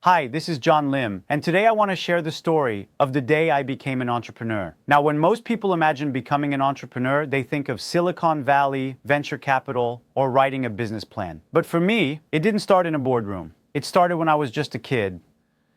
Hi, this is John Lim, and today I want to share the story of the day I became an entrepreneur. Now, when most people imagine becoming an entrepreneur, they think of Silicon Valley, venture capital, or writing a business plan. But for me, it didn't start in a boardroom. It started when I was just a kid,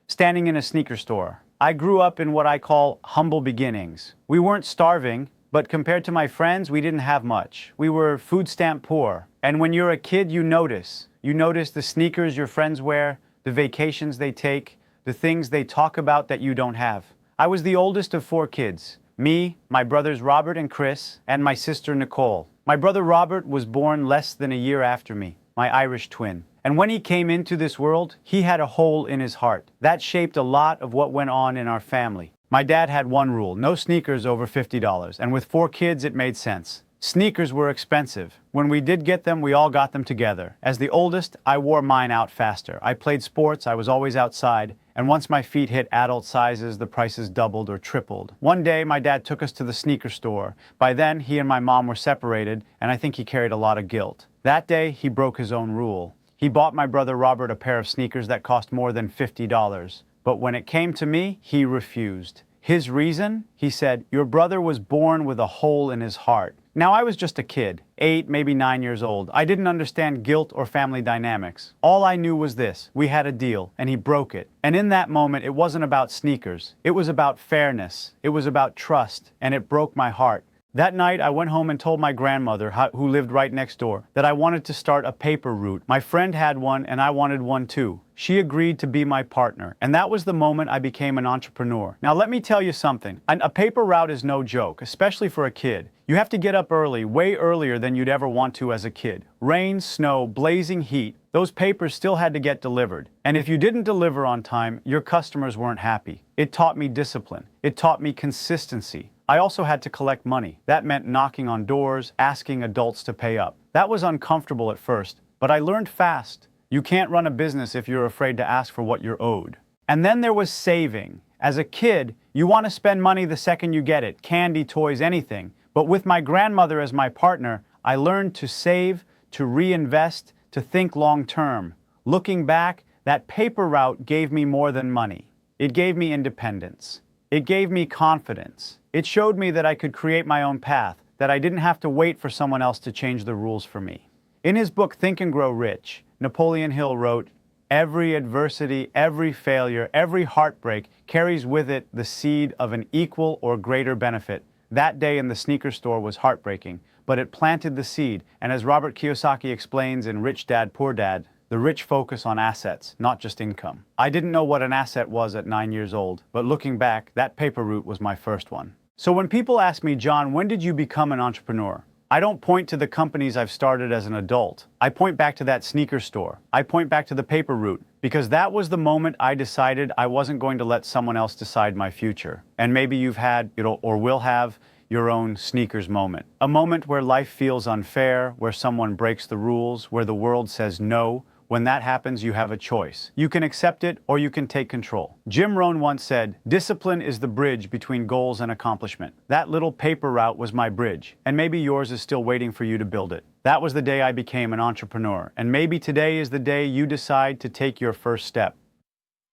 standing in a sneaker store. I grew up in what I call humble beginnings. We weren't starving, but compared to my friends, we didn't have much. We were food stamp poor. And when you're a kid, you notice. You notice the sneakers your friends wear, the vacations they take, the things they talk about that you don't have. I was the oldest of 4 kids. Me, my brothers Robert and Chris, and my sister Nicole. My brother Robert was born less than a year after me, my Irish twin. And when he came into this world, he had a hole in his heart. That shaped a lot of what went on in our family. My dad had one rule: no sneakers over $50, and with 4 kids it made sense. Sneakers were expensive. When we did get them, we all got them together. As the oldest, I wore mine out faster. I played sports, I was always outside, and once my feet hit adult sizes, the prices doubled or tripled. One day, my dad took us to the sneaker store. By then, he and my mom were separated, and I think he carried a lot of guilt. That day, he broke his own rule. He bought my brother Robert a pair of sneakers that cost more than $50. But when it came to me, he refused. His reason? He said, "Your brother was born with a hole in his heart." Now, I was just a kid, 8, maybe 9 years old. I didn't understand guilt or family dynamics. All I knew was this: we had a deal, and he broke it. And in that moment, it wasn't about sneakers. It was about fairness. It was about trust, and it broke my heart. That night, I went home and told my grandmother, who lived right next door, that I wanted to start a paper route. My friend had one, and I wanted one too. She agreed to be my partner, and that was the moment I became an entrepreneur. Now, let me tell you something. A paper route is no joke, especially for a kid. You have to get up early, way earlier than you'd ever want to as a kid. Rain, snow, blazing heat. Those papers still had to get delivered. And if you didn't deliver on time, your customers weren't happy. It taught me discipline. It taught me consistency. I also had to collect money. That meant knocking on doors, asking adults to pay up. That was uncomfortable at first, but I learned fast. You can't run a business if you're afraid to ask for what you're owed. And then there was saving. As a kid, you want to spend money the second you get it, candy, toys, anything. But with my grandmother as my partner, I learned to save, to reinvest, to think long term. Looking back, that paper route gave me more than money. It gave me independence. It gave me confidence. It showed me that I could create my own path, that I didn't have to wait for someone else to change the rules for me. In his book, Think and Grow Rich, Napoleon Hill wrote, "Every adversity, every failure, every heartbreak carries with it the seed of an equal or greater benefit." That day in the sneaker store was heartbreaking, but it planted the seed, and as Robert Kiyosaki explains in Rich Dad, Poor Dad, the rich focus on assets, not just income. I didn't know what an asset was at 9 years old, but looking back, that paper route was my first one. So when people ask me, "John, when did you become an entrepreneur?" I don't point to the companies I've started as an adult. I point back to that sneaker store. I point back to the paper route, because that was the moment I decided I wasn't going to let someone else decide my future. And maybe you've had, or will have, your own sneakers moment. A moment where life feels unfair, where someone breaks the rules, where the world says no. When that happens, you have a choice. You can accept it or you can take control. Jim Rohn once said, "Discipline is the bridge between goals and accomplishment." That little paper route was my bridge, and maybe yours is still waiting for you to build it. That was the day I became an entrepreneur, and maybe today is the day you decide to take your first step.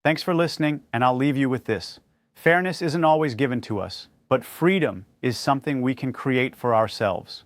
Thanks for listening, and I'll leave you with this. Fairness isn't always given to us, but freedom is something we can create for ourselves.